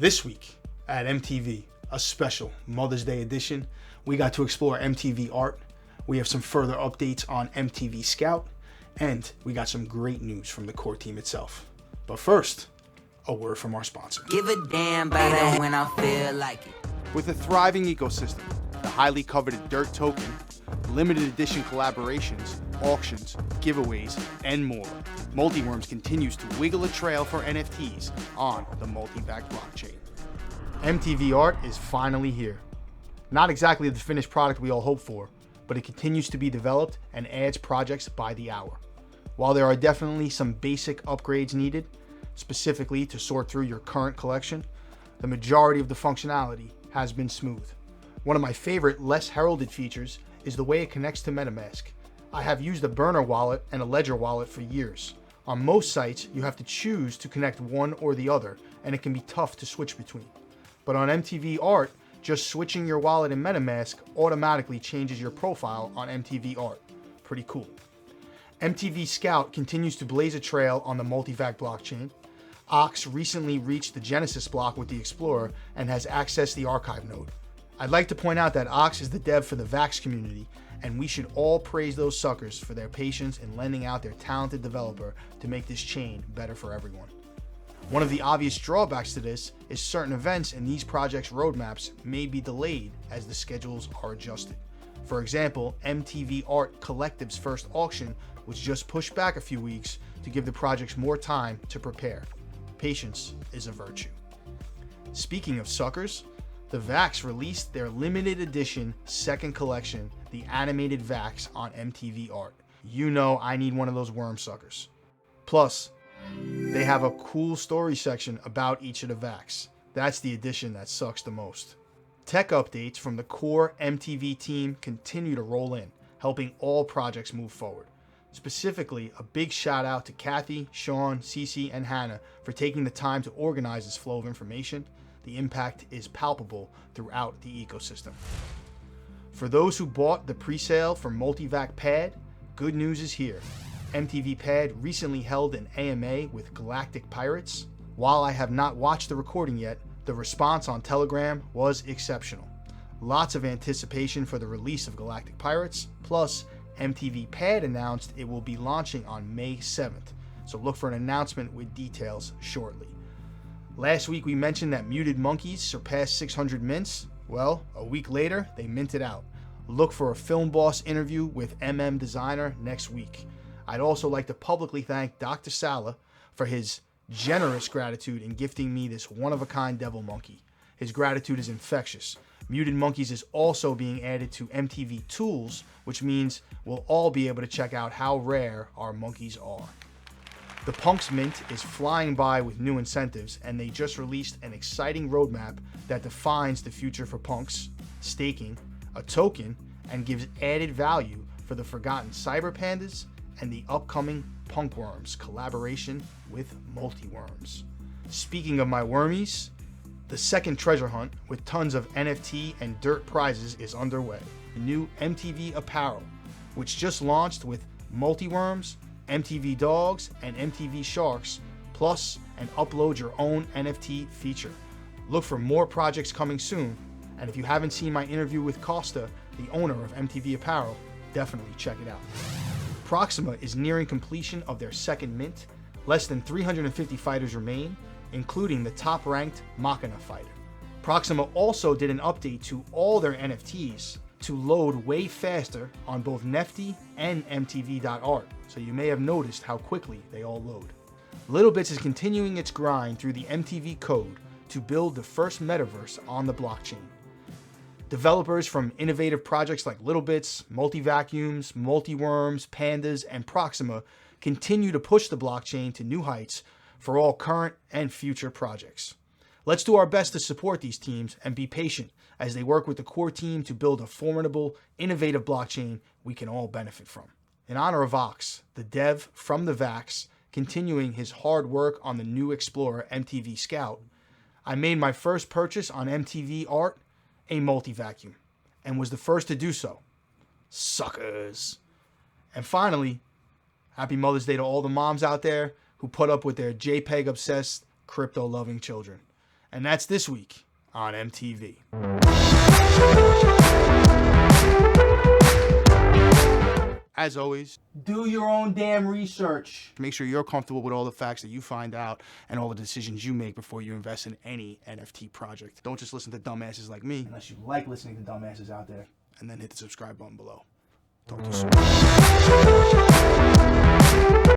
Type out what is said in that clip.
This week at MTV, a special Mother's Day edition, we got to explore MTV art. We have some further updates on MTV Scout, and we got some great news from the core team itself. But first, a word from our sponsor. Give a damn about it when I feel like it. With a thriving ecosystem, the highly coveted Dirt Token, limited edition collaborations, auctions, giveaways, and more, MultiWorms continues to wiggle a trail for NFTs on the MultiVAC blockchain. MTV art is finally here. Not exactly the finished product we all hoped for, but it continues to be developed and adds projects by the hour. While there are definitely some basic upgrades needed, specifically to sort through your current collection, the majority of the functionality has been smooth. One of my favorite, less heralded features is the way it connects to MetaMask. I have used a burner wallet and a ledger wallet for years. On most sites, you have to choose to connect one or the other, and it can be tough to switch between. But on MTV Art, just switching your wallet in MetaMask automatically changes your profile on MTV Art. Pretty cool. MTV Scout continues to blaze a trail on the MultiVAC blockchain. Ox recently reached the Genesis block with the Explorer and has accessed the archive node. I'd like to point out that Ox is the dev for the VAX community, and we should all praise those suckers for their patience in lending out their talented developer to make this chain better for everyone. One of the obvious drawbacks to this is certain events in these projects' roadmaps may be delayed as the schedules are adjusted. For example, MTV Art Collective's first auction was just pushed back a few weeks to give the projects more time to prepare. Patience is a virtue. Speaking of suckers, the VAX released their limited edition second collection, the animated VAX, on MTV Art. You know I need one of those worm suckers. Plus, they have a cool story section about each of the VAX. That's the edition that sucks the most. Tech updates from the core MTV team continue to roll in, helping all projects move forward. Specifically, a big shout out to Kathy, Sean, Cece, and Hannah for taking the time to organize this flow of information. The impact is palpable throughout the ecosystem. For those who bought the pre-sale for MultiVAC Pad, good news is here. MTV Pad recently held an AMA with Galactic Pirates. While I have not watched the recording yet, the response on Telegram was exceptional. Lots of anticipation for the release of Galactic Pirates, plus MTV Pad announced it will be launching on May 7th, so look for an announcement with details shortly. Last week we mentioned that Muted Monkeys surpassed 600 mints. Well, a week later, they minted out. Look for a Film Boss interview with Designer next week. I'd also like to publicly thank Dr. Sala for his generous gratitude in gifting me this one-of-a-kind devil monkey. His gratitude is infectious. Muted Monkeys is also being added to MTV Tools, which means we'll all be able to check out how rare our monkeys are. The Punks Mint is flying by with new incentives, and they just released an exciting roadmap that defines the future for punks, staking, a token, and gives added value for the forgotten Cyber Pandas and the upcoming Punkworms collaboration with MultiWorms. Speaking of my wormies, the second treasure hunt with tons of NFT and dirt prizes is underway. The new MTV apparel, which just launched with MultiWorms, MTV Dogs, and MTV Sharks, plus an upload your own NFT feature. Look for more projects coming soon, and if you haven't seen my interview with Costa, the owner of MTV Apparel, definitely check it out. Proxima is nearing completion of their second mint. Less than 350 fighters remain, including the top-ranked Machina fighter. Proxima also did an update to all their NFTs to load way faster on both Nefty and MTV.art, so you may have noticed how quickly they all load. Littlebits is continuing its grind through the MTV code to build the first metaverse on the blockchain. Developers from innovative projects like Littlebits, MultiVacuums, MultiWorms, Pandas, and Proxima continue to push the blockchain to new heights for all current and future projects. Let's do our best to support these teams and be patient as they work with the core team to build a formidable, innovative blockchain we can all benefit from. In honor of Ox, the dev from the VAX, continuing his hard work on the new Explorer MTV Scout, I made my first purchase on MTV Art, a MultiVacuum, and was the first to do so. Suckers. And finally, happy Mother's Day to all the moms out there who put up with their JPEG-obsessed, crypto-loving children. And that's this week on MTV. As always, Do your own damn research. make sure you're comfortable with all the facts that you find out and all the decisions you make before you invest in any NFT project. Don't just listen to dumbasses like me, Unless you like listening to dumbasses out there. and then hit the subscribe button below. Talk to you soon.